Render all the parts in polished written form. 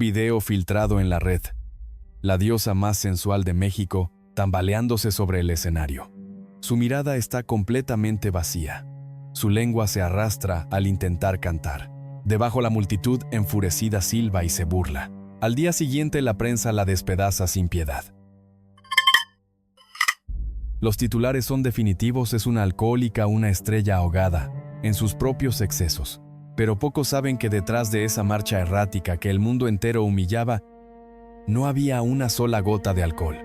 video filtrado en la red. La diosa más sensual de México, tambaleándose sobre el escenario. Su mirada está completamente vacía. Su lengua se arrastra al intentar cantar. Debajo la multitud enfurecida silba y se burla. Al día siguiente la prensa la despedaza sin piedad. Los titulares son definitivos: es una alcohólica, una estrella ahogada en sus propios excesos. Pero pocos saben que detrás de esa marcha errática que el mundo entero humillaba, no había una sola gota de alcohol.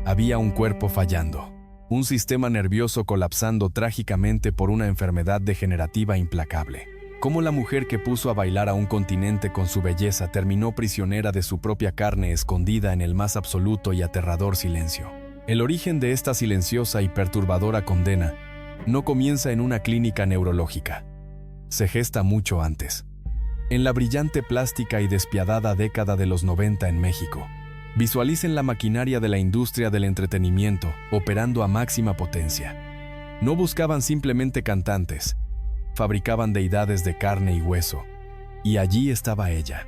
Había un cuerpo fallando, un sistema nervioso colapsando trágicamente por una enfermedad degenerativa implacable. Cómo la mujer que puso a bailar a un continente con su belleza terminó prisionera de su propia carne, escondida en el más absoluto y aterrador silencio. El origen de esta silenciosa y perturbadora condena no comienza en una clínica neurológica. Se gesta mucho antes. En la brillante, plástica y despiadada década de los 90 en México. Visualicen la maquinaria de la industria del entretenimiento operando a máxima potencia. No buscaban simplemente cantantes, fabricaban deidades de carne y hueso. Y allí estaba ella,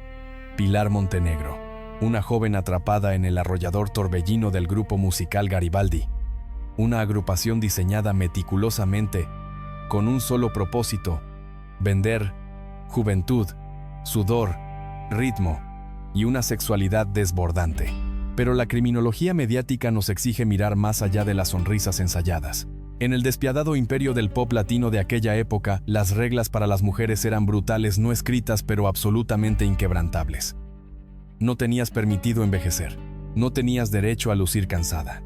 Pilar Montenegro, una joven atrapada en el arrollador torbellino del grupo musical Garibaldi, una agrupación diseñada meticulosamente con un solo propósito: vender juventud, sudor, ritmo y una sexualidad desbordante. Pero la criminología mediática nos exige mirar más allá de las sonrisas ensayadas. En el despiadado imperio del pop latino de aquella época, las reglas para las mujeres eran brutales, no escritas, pero absolutamente inquebrantables. No tenías permitido envejecer, no tenías derecho a lucir cansada.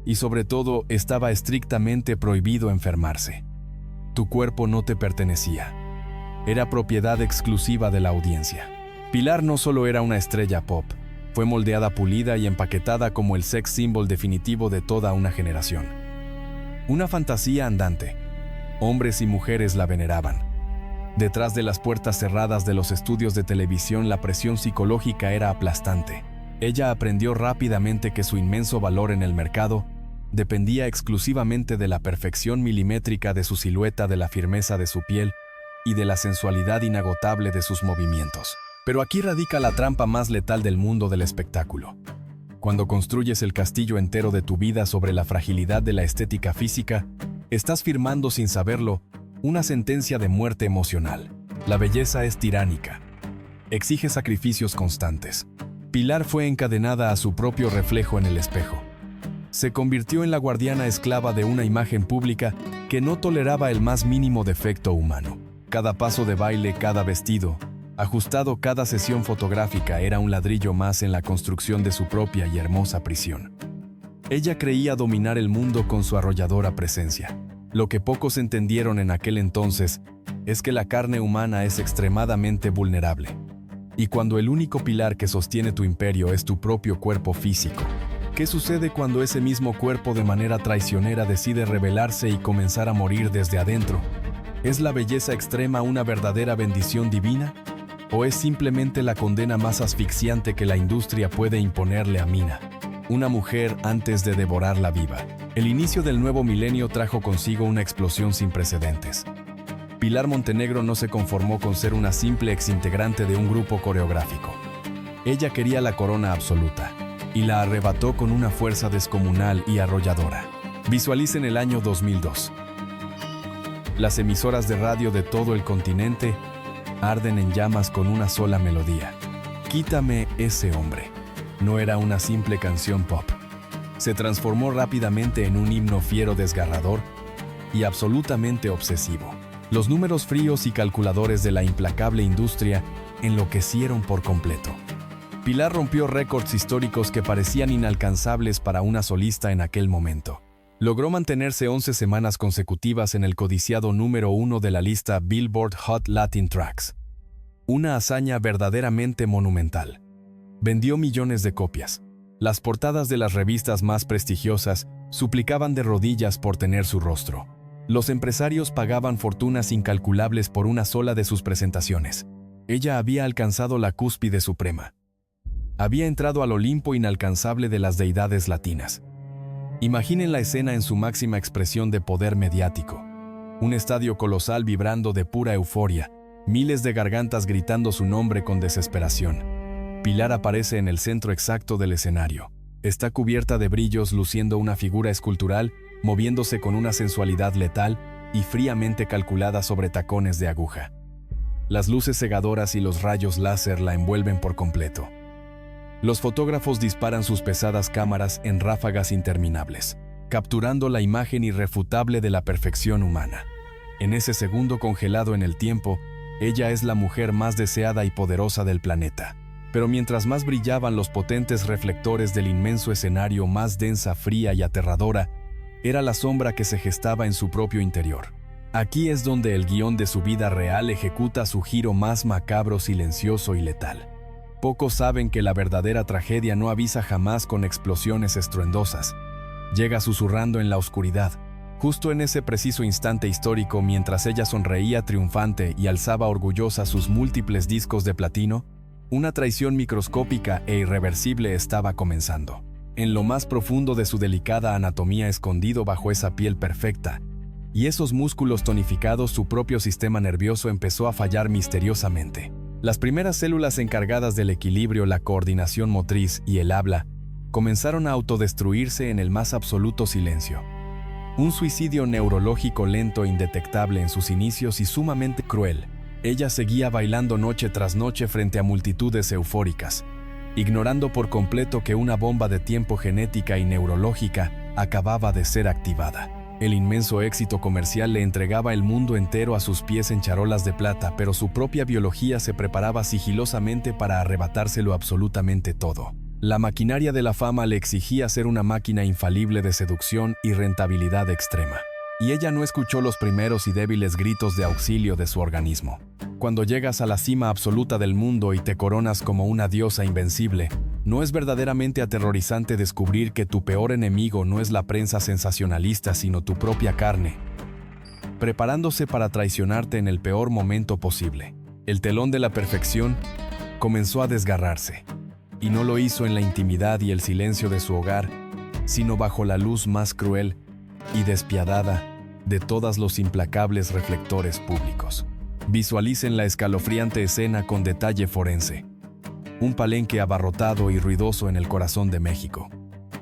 Y sobre todo, estaba estrictamente prohibido enfermarse. Tu cuerpo no te pertenecía. Era propiedad exclusiva de la audiencia. Pilar no solo era una estrella pop, fue moldeada, pulida y empaquetada como el sex symbol definitivo de toda una generación. Una fantasía andante. Hombres y mujeres la veneraban. Detrás de las puertas cerradas de los estudios de televisión, la presión psicológica era aplastante. Ella aprendió rápidamente que su inmenso valor en el mercado dependía exclusivamente de la perfección milimétrica de su silueta, de la firmeza de su piel y de la sensualidad inagotable de sus movimientos. Pero aquí radica la trampa más letal del mundo del espectáculo. Cuando construyes el castillo entero de tu vida sobre la fragilidad de la estética física, estás firmando sin saberlo una sentencia de muerte emocional. La belleza es tiránica. Exige sacrificios constantes. Pilar fue encadenada a su propio reflejo en el espejo. Se convirtió en la guardiana esclava de una imagen pública que no toleraba el más mínimo defecto humano. Cada paso de baile, cada vestido ajustado, cada sesión fotográfica era un ladrillo más en la construcción de su propia y hermosa prisión. Ella creía dominar el mundo con su arrolladora presencia. Lo que pocos entendieron en aquel entonces es que la carne humana es extremadamente vulnerable. Y cuando el único pilar que sostiene tu imperio es tu propio cuerpo físico, ¿qué sucede cuando ese mismo cuerpo de manera traicionera decide rebelarse y comenzar a morir desde adentro? ¿Es la belleza extrema una verdadera bendición divina? ¿O es simplemente la condena más asfixiante que la industria puede imponerle a Mina, una mujer antes de devorarla viva? El inicio del nuevo milenio trajo consigo una explosión sin precedentes. Pilar Montenegro no se conformó con ser una simple exintegrante de un grupo coreográfico. Ella quería la corona absoluta, y la arrebató con una fuerza descomunal y arrolladora. Visualicen el año 2002. Las emisoras de radio de todo el continente arden en llamas con una sola melodía. Quítame ese hombre. No era una simple canción pop. Se transformó rápidamente en un himno fiero, desgarrador y absolutamente obsesivo. Los números fríos y calculadores de la implacable industria enloquecieron por completo. Pilar rompió récords históricos que parecían inalcanzables para una solista en aquel momento. Logró mantenerse 11 semanas consecutivas en el codiciado número 1 de la lista Billboard Hot Latin Tracks. Una hazaña verdaderamente monumental. Vendió millones de copias. Las portadas de las revistas más prestigiosas suplicaban de rodillas por tener su rostro. Los empresarios pagaban fortunas incalculables por una sola de sus presentaciones. Ella había alcanzado la cúspide suprema. Había entrado al Olimpo inalcanzable de las deidades latinas. Imaginen la escena en su máxima expresión de poder mediático. Un estadio colosal vibrando de pura euforia, miles de gargantas gritando su nombre con desesperación. Pilar aparece en el centro exacto del escenario. Está cubierta de brillos, luciendo una figura escultural, moviéndose con una sensualidad letal y fríamente calculada sobre tacones de aguja. Las luces cegadoras y los rayos láser la envuelven por completo. Los fotógrafos disparan sus pesadas cámaras en ráfagas interminables, capturando la imagen irrefutable de la perfección humana. En ese segundo congelado en el tiempo, ella es la mujer más deseada y poderosa del planeta. Pero mientras más brillaban los potentes reflectores del inmenso escenario, más densa, fría y aterradora, era la sombra que se gestaba en su propio interior. Aquí es donde el guión de su vida real ejecuta su giro más macabro, silencioso y letal. Pocos saben que la verdadera tragedia no avisa jamás con explosiones estruendosas. Llega susurrando en la oscuridad. Justo en ese preciso instante histórico, mientras ella sonreía triunfante y alzaba orgullosa sus múltiples discos de platino, una traición microscópica e irreversible estaba comenzando. En lo más profundo de su delicada anatomía, escondido bajo esa piel perfecta y esos músculos tonificados, su propio sistema nervioso empezó a fallar misteriosamente. Las primeras células encargadas del equilibrio, la coordinación motriz y el habla comenzaron a autodestruirse en el más absoluto silencio. Un suicidio neurológico lento e indetectable en sus inicios y sumamente cruel. Ella seguía bailando noche tras noche frente a multitudes eufóricas, ignorando por completo que una bomba de tiempo genética y neurológica acababa de ser activada. El inmenso éxito comercial le entregaba el mundo entero a sus pies en charolas de plata, pero su propia biología se preparaba sigilosamente para arrebatárselo absolutamente todo. La maquinaria de la fama le exigía ser una máquina infalible de seducción y rentabilidad extrema. Y ella no escuchó los primeros y débiles gritos de auxilio de su organismo. Cuando llegas a la cima absoluta del mundo y te coronas como una diosa invencible, ¿no es verdaderamente aterrorizante descubrir que tu peor enemigo no es la prensa sensacionalista, sino tu propia carne, preparándose para traicionarte en el peor momento posible? El telón de la perfección comenzó a desgarrarse, y no lo hizo en la intimidad y el silencio de su hogar, sino bajo la luz más cruel y despiadada de todos los implacables reflectores públicos. Visualicen la escalofriante escena con detalle forense. Un palenque abarrotado y ruidoso en el corazón de México.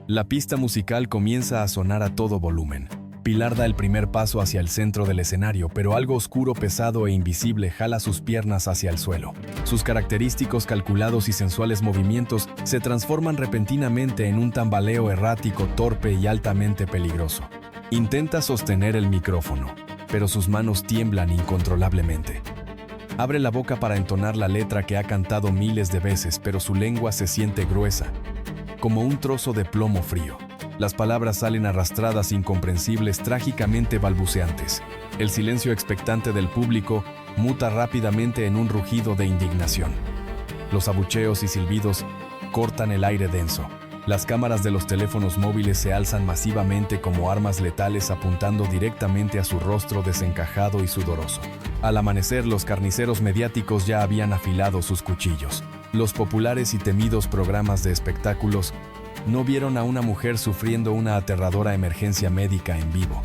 La pista musical comienza a sonar a todo volumen. Pilar da el primer paso hacia el centro del escenario, pero algo oscuro, pesado e invisible jala sus piernas hacia el suelo. Sus característicos, calculados y sensuales movimientos se transforman repentinamente en un tambaleo errático, torpe y altamente peligroso. Intenta sostener el micrófono, pero sus manos tiemblan incontrolablemente. Abre la boca para entonar la letra que ha cantado miles de veces, pero su lengua se siente gruesa, como un trozo de plomo frío. Las palabras salen arrastradas, incomprensibles, trágicamente balbuceantes. El silencio expectante del público muta rápidamente en un rugido de indignación. Los abucheos y silbidos cortan el aire denso. Las cámaras de los teléfonos móviles se alzan masivamente como armas letales, apuntando directamente a su rostro desencajado y sudoroso. Al amanecer, los carniceros mediáticos ya habían afilado sus cuchillos. Los populares y temidos programas de espectáculos no vieron a una mujer sufriendo una aterradora emergencia médica en vivo.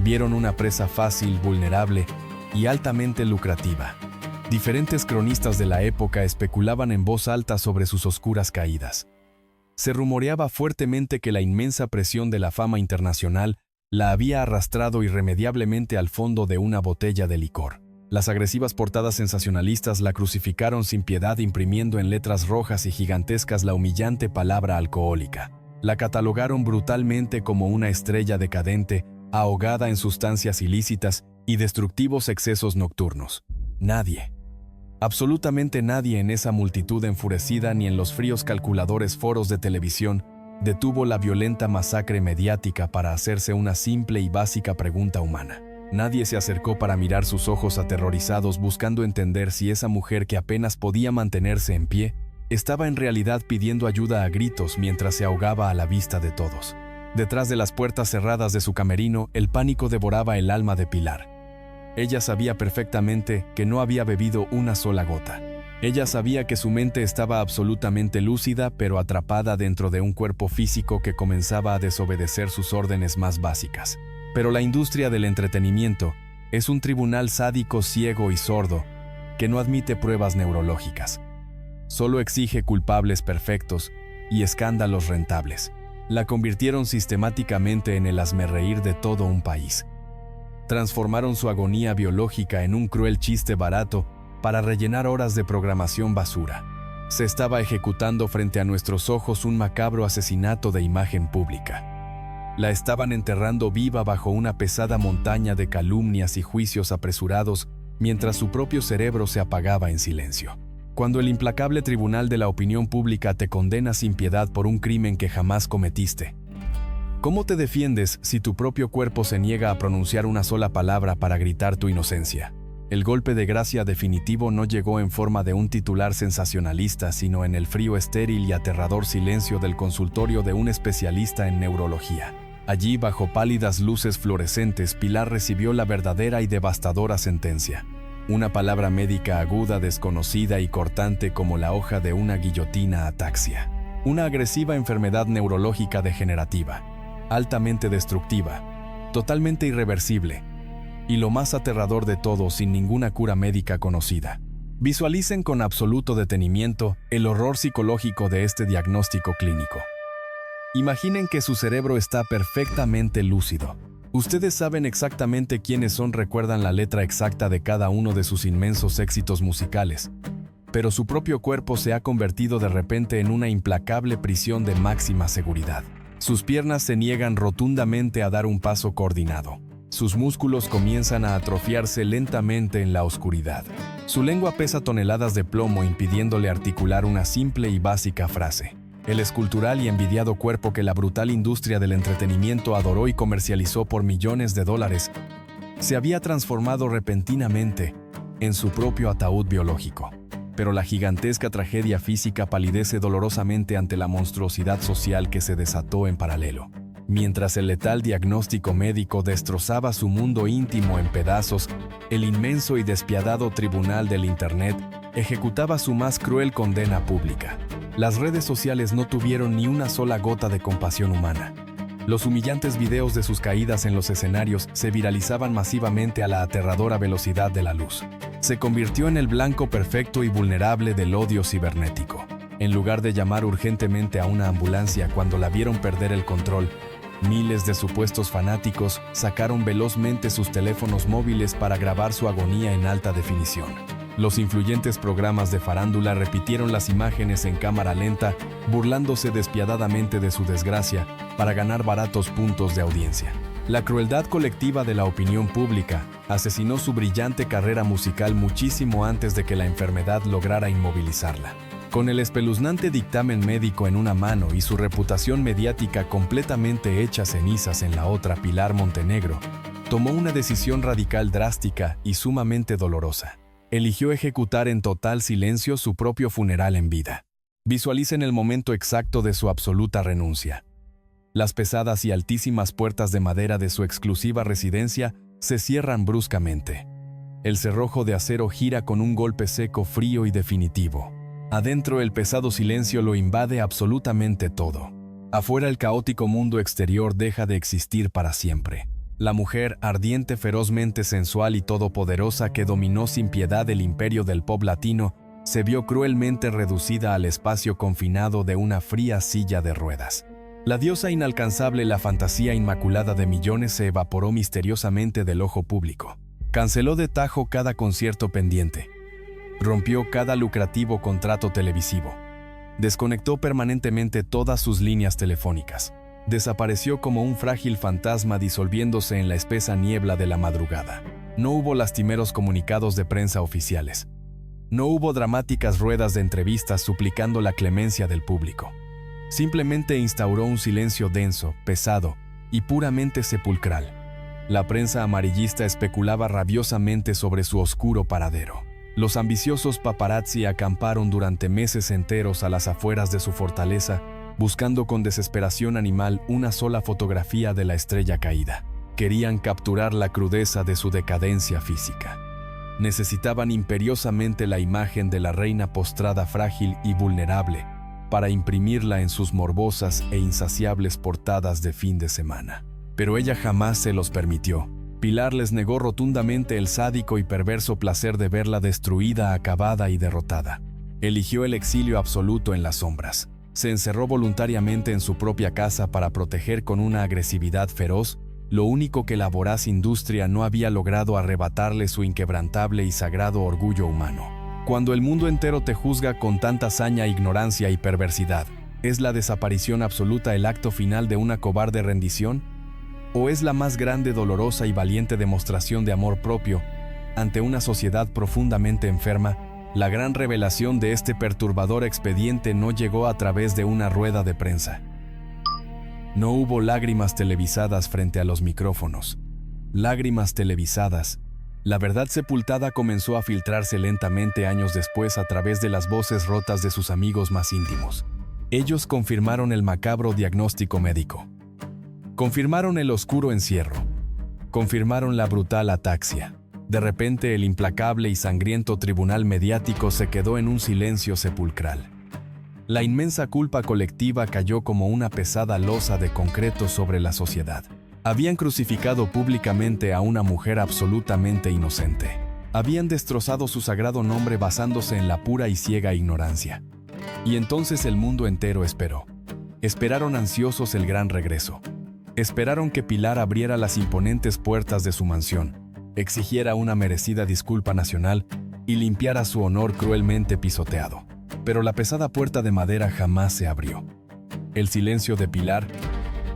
Vieron una presa fácil, vulnerable y altamente lucrativa. Diferentes cronistas de la época especulaban en voz alta sobre sus oscuras caídas. Se rumoreaba fuertemente que la inmensa presión de la fama internacional la había arrastrado irremediablemente al fondo de una botella de licor. Las agresivas portadas sensacionalistas la crucificaron sin piedad, imprimiendo en letras rojas y gigantescas la humillante palabra alcohólica. La catalogaron brutalmente como una estrella decadente, ahogada en sustancias ilícitas y destructivos excesos nocturnos. Nadie, absolutamente nadie en esa multitud enfurecida ni en los fríos calculadores foros de televisión detuvo la violenta masacre mediática para hacerse una simple y básica pregunta humana. Nadie se acercó para mirar sus ojos aterrorizados, buscando entender si esa mujer que apenas podía mantenerse en pie estaba en realidad pidiendo ayuda a gritos mientras se ahogaba a la vista de todos. Detrás de las puertas cerradas de su camerino, el pánico devoraba el alma de Pilar. Ella sabía perfectamente que no había bebido una sola gota. Ella sabía que su mente estaba absolutamente lúcida, pero atrapada dentro de un cuerpo físico que comenzaba a desobedecer sus órdenes más básicas. Pero la industria del entretenimiento es un tribunal sádico, ciego y sordo que no admite pruebas neurológicas. Solo exige culpables perfectos y escándalos rentables. La convirtieron sistemáticamente en el hazmerreír de todo un país. Transformaron su agonía biológica en un cruel chiste barato para rellenar horas de programación basura. Se estaba ejecutando frente a nuestros ojos un macabro asesinato de imagen pública. La estaban enterrando viva bajo una pesada montaña de calumnias y juicios apresurados mientras su propio cerebro se apagaba en silencio. Cuando el implacable tribunal de la opinión pública te condena sin piedad por un crimen que jamás cometiste, ¿cómo te defiendes si tu propio cuerpo se niega a pronunciar una sola palabra para gritar tu inocencia? El golpe de gracia definitivo no llegó en forma de un titular sensacionalista, sino en el frío, estéril y aterrador silencio del consultorio de un especialista en neurología. Allí, bajo pálidas luces fluorescentes, Pilar recibió la verdadera y devastadora sentencia. Una palabra médica aguda, desconocida y cortante como la hoja de una guillotina: ataxia. Una agresiva enfermedad neurológica degenerativa, altamente destructiva, totalmente irreversible, y lo más aterrador de todo, sin ninguna cura médica conocida. Visualicen con absoluto detenimiento el horror psicológico de este diagnóstico clínico. Imaginen que su cerebro está perfectamente lúcido. Ustedes saben exactamente quiénes son, recuerdan la letra exacta de cada uno de sus inmensos éxitos musicales, pero su propio cuerpo se ha convertido de repente en una implacable prisión de máxima seguridad. Sus piernas se niegan rotundamente a dar un paso coordinado. Sus músculos comienzan a atrofiarse lentamente en la oscuridad. Su lengua pesa toneladas de plomo, impidiéndole articular una simple y básica frase. El escultural y envidiado cuerpo que la brutal industria del entretenimiento adoró y comercializó por millones de dólares, se había transformado repentinamente en su propio ataúd biológico. Pero la gigantesca tragedia física palidece dolorosamente ante la monstruosidad social que se desató en paralelo. Mientras el letal diagnóstico médico destrozaba su mundo íntimo en pedazos, el inmenso y despiadado tribunal del Internet ejecutaba su más cruel condena pública. Las redes sociales no tuvieron ni una sola gota de compasión humana. Los humillantes videos de sus caídas en los escenarios se viralizaban masivamente a la aterradora velocidad de la luz. Se convirtió en el blanco perfecto y vulnerable del odio cibernético. En lugar de llamar urgentemente a una ambulancia cuando la vieron perder el control, miles de supuestos fanáticos sacaron velozmente sus teléfonos móviles para grabar su agonía en alta definición. Los influyentes programas de farándula repitieron las imágenes en cámara lenta, burlándose despiadadamente de su desgracia para ganar baratos puntos de audiencia. La crueldad colectiva de la opinión pública asesinó su brillante carrera musical muchísimo antes de que la enfermedad lograra inmovilizarla. Con el espeluznante dictamen médico en una mano y su reputación mediática completamente hecha cenizas en la otra, Pilar Montenegro tomó una decisión radical, drástica y sumamente dolorosa. Eligió ejecutar en total silencio su propio funeral en vida. Visualicen el momento exacto de su absoluta renuncia. Las pesadas y altísimas puertas de madera de su exclusiva residencia se cierran bruscamente. El cerrojo de acero gira con un golpe seco, frío y definitivo. Adentro, el pesado silencio lo invade absolutamente todo. Afuera, el caótico mundo exterior deja de existir para siempre. La mujer, ardiente, ferozmente sensual y todopoderosa que dominó sin piedad el imperio del pop latino, se vio cruelmente reducida al espacio confinado de una fría silla de ruedas. La diosa inalcanzable, la fantasía inmaculada de millones, se evaporó misteriosamente del ojo público. Canceló de tajo cada concierto pendiente. Rompió cada lucrativo contrato televisivo. Desconectó permanentemente todas sus líneas telefónicas. Desapareció como un frágil fantasma disolviéndose en la espesa niebla de la madrugada. No hubo lastimeros comunicados de prensa oficiales. No hubo dramáticas ruedas de entrevistas suplicando la clemencia del público. Simplemente instauró un silencio denso, pesado y puramente sepulcral. La prensa amarillista especulaba rabiosamente sobre su oscuro paradero. Los ambiciosos paparazzi acamparon durante meses enteros a las afueras de su fortaleza, buscando con desesperación animal una sola fotografía de la estrella caída. Querían capturar la crudeza de su decadencia física. Necesitaban imperiosamente la imagen de la reina postrada, frágil y vulnerable, para imprimirla en sus morbosas e insaciables portadas de fin de semana. Pero ella jamás se los permitió. Pilar les negó rotundamente el sádico y perverso placer de verla destruida, acabada y derrotada. Eligió el exilio absoluto en las sombras. Se encerró voluntariamente en su propia casa para proteger con una agresividad feroz lo único que la voraz industria no había logrado arrebatarle: su inquebrantable y sagrado orgullo humano. Cuando el mundo entero te juzga con tanta saña, ignorancia y perversidad, ¿es la desaparición absoluta el acto final de una cobarde rendición? ¿O es la más grande, dolorosa y valiente demostración de amor propio ante una sociedad profundamente enferma? La gran revelación de este perturbador expediente no llegó a través de una rueda de prensa. No hubo lágrimas televisadas frente a los micrófonos. Lágrimas televisadas. La verdad sepultada comenzó a filtrarse lentamente años después a través de las voces rotas de sus amigos más íntimos. Ellos confirmaron el macabro diagnóstico médico. Confirmaron el oscuro encierro. Confirmaron la brutal ataxia. De repente, el implacable y sangriento tribunal mediático se quedó en un silencio sepulcral. La inmensa culpa colectiva cayó como una pesada losa de concreto sobre la sociedad. Habían crucificado públicamente a una mujer absolutamente inocente. Habían destrozado su sagrado nombre basándose en la pura y ciega ignorancia. Y entonces el mundo entero esperó. Esperaron ansiosos el gran regreso. Esperaron que Pilar abriera las imponentes puertas de su mansión, exigiera una merecida disculpa nacional y limpiara su honor cruelmente pisoteado. Pero la pesada puerta de madera jamás se abrió. El silencio de Pilar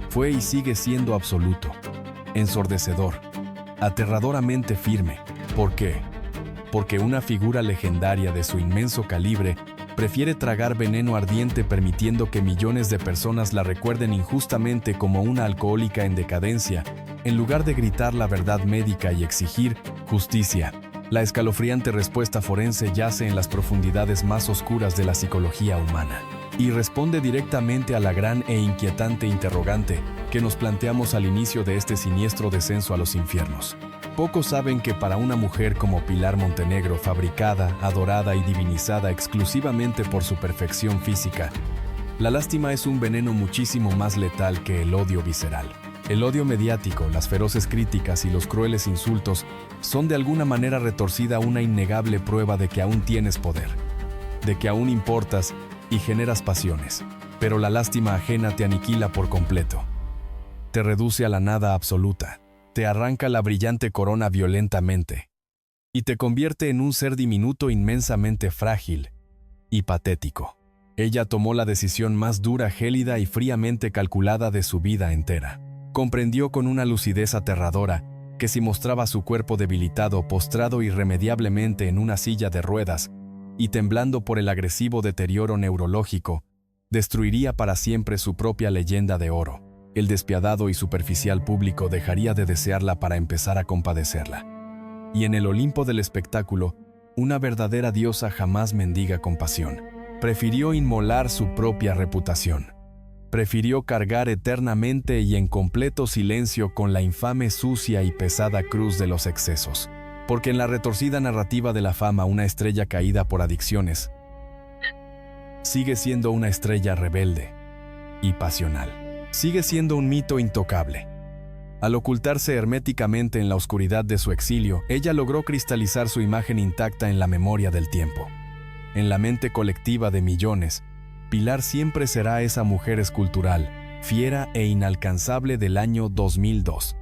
fue y sigue siendo absoluto, ensordecedor, aterradoramente firme. ¿Por qué? Porque una figura legendaria de su inmenso calibre prefiere tragar veneno ardiente permitiendo que millones de personas la recuerden injustamente como una alcohólica en decadencia, en lugar de gritar la verdad médica y exigir justicia. La escalofriante respuesta forense yace en las profundidades más oscuras de la psicología humana y responde directamente a la gran e inquietante interrogante que nos planteamos al inicio de este siniestro descenso a los infiernos. Pocos saben que para una mujer como Pilar Montenegro, fabricada, adorada y divinizada exclusivamente por su perfección física, la lástima es un veneno muchísimo más letal que el odio visceral. El odio mediático, las feroces críticas y los crueles insultos son de alguna manera retorcida una innegable prueba de que aún tienes poder, de que aún importas y generas pasiones. Pero la lástima ajena te aniquila por completo. Te reduce a la nada absoluta, te arranca la brillante corona violentamente y te convierte en un ser diminuto inmensamente frágil y patético. Ella tomó la decisión más dura, gélida y fríamente calculada de su vida entera. Comprendió con una lucidez aterradora que si mostraba su cuerpo debilitado, postrado irremediablemente en una silla de ruedas y temblando por el agresivo deterioro neurológico, destruiría para siempre su propia leyenda de oro. El despiadado y superficial público dejaría de desearla para empezar a compadecerla. Y en el Olimpo del espectáculo, una verdadera diosa jamás mendiga compasión. Prefirió inmolar su propia reputación. Prefirió cargar eternamente y en completo silencio con la infame, sucia y pesada cruz de los excesos. Porque en la retorcida narrativa de la fama, una estrella caída por adicciones sigue siendo una estrella rebelde y pasional. Sigue siendo un mito intocable. Al ocultarse herméticamente en la oscuridad de su exilio, ella logró cristalizar su imagen intacta en la memoria del tiempo. En la mente colectiva de millones, Pilar siempre será esa mujer escultural, fiera e inalcanzable del año 2002.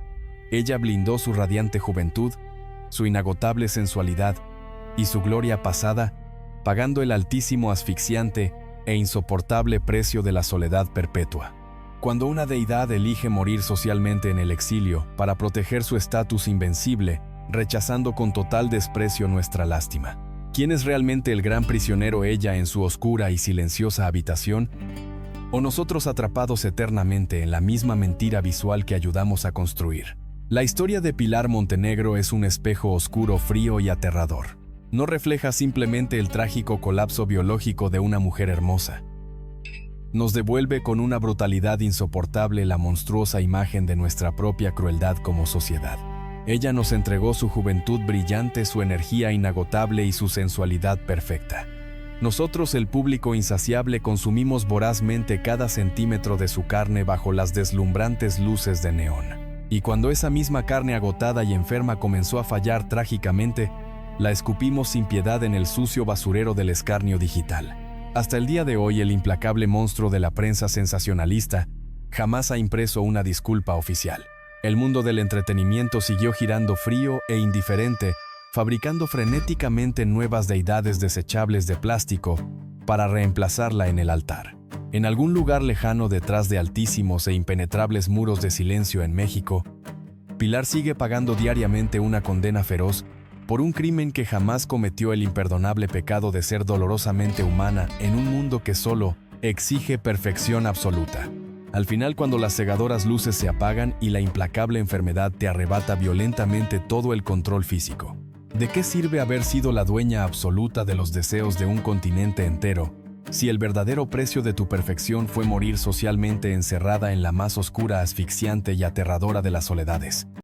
Ella blindó su radiante juventud, su inagotable sensualidad y su gloria pasada, pagando el altísimo, asfixiante e insoportable precio de la soledad perpetua. Cuando una deidad elige morir socialmente en el exilio para proteger su estatus invencible, rechazando con total desprecio nuestra lástima. ¿Quién es realmente el gran prisionero, ella en su oscura y silenciosa habitación? ¿O nosotros atrapados eternamente en la misma mentira visual que ayudamos a construir? La historia de Pilar Montenegro es un espejo oscuro, frío y aterrador. No refleja simplemente el trágico colapso biológico de una mujer hermosa. Nos devuelve con una brutalidad insoportable la monstruosa imagen de nuestra propia crueldad como sociedad. Ella nos entregó su juventud brillante, su energía inagotable y su sensualidad perfecta. Nosotros, el público insaciable, consumimos vorazmente cada centímetro de su carne bajo las deslumbrantes luces de neón. Y cuando esa misma carne agotada y enferma comenzó a fallar trágicamente, la escupimos sin piedad en el sucio basurero del escarnio digital. Hasta el día de hoy, el implacable monstruo de la prensa sensacionalista jamás ha impreso una disculpa oficial. El mundo del entretenimiento siguió girando frío e indiferente, fabricando frenéticamente nuevas deidades desechables de plástico para reemplazarla en el altar. En algún lugar lejano detrás de altísimos e impenetrables muros de silencio en México, Pilar sigue pagando diariamente una condena feroz por un crimen que jamás cometió, el imperdonable pecado de ser dolorosamente humana en un mundo que solo exige perfección absoluta. Al final, cuando las cegadoras luces se apagan y la implacable enfermedad te arrebata violentamente todo el control físico, ¿de qué sirve haber sido la dueña absoluta de los deseos de un continente entero, si el verdadero precio de tu perfección fue morir socialmente encerrada en la más oscura, asfixiante y aterradora de las soledades?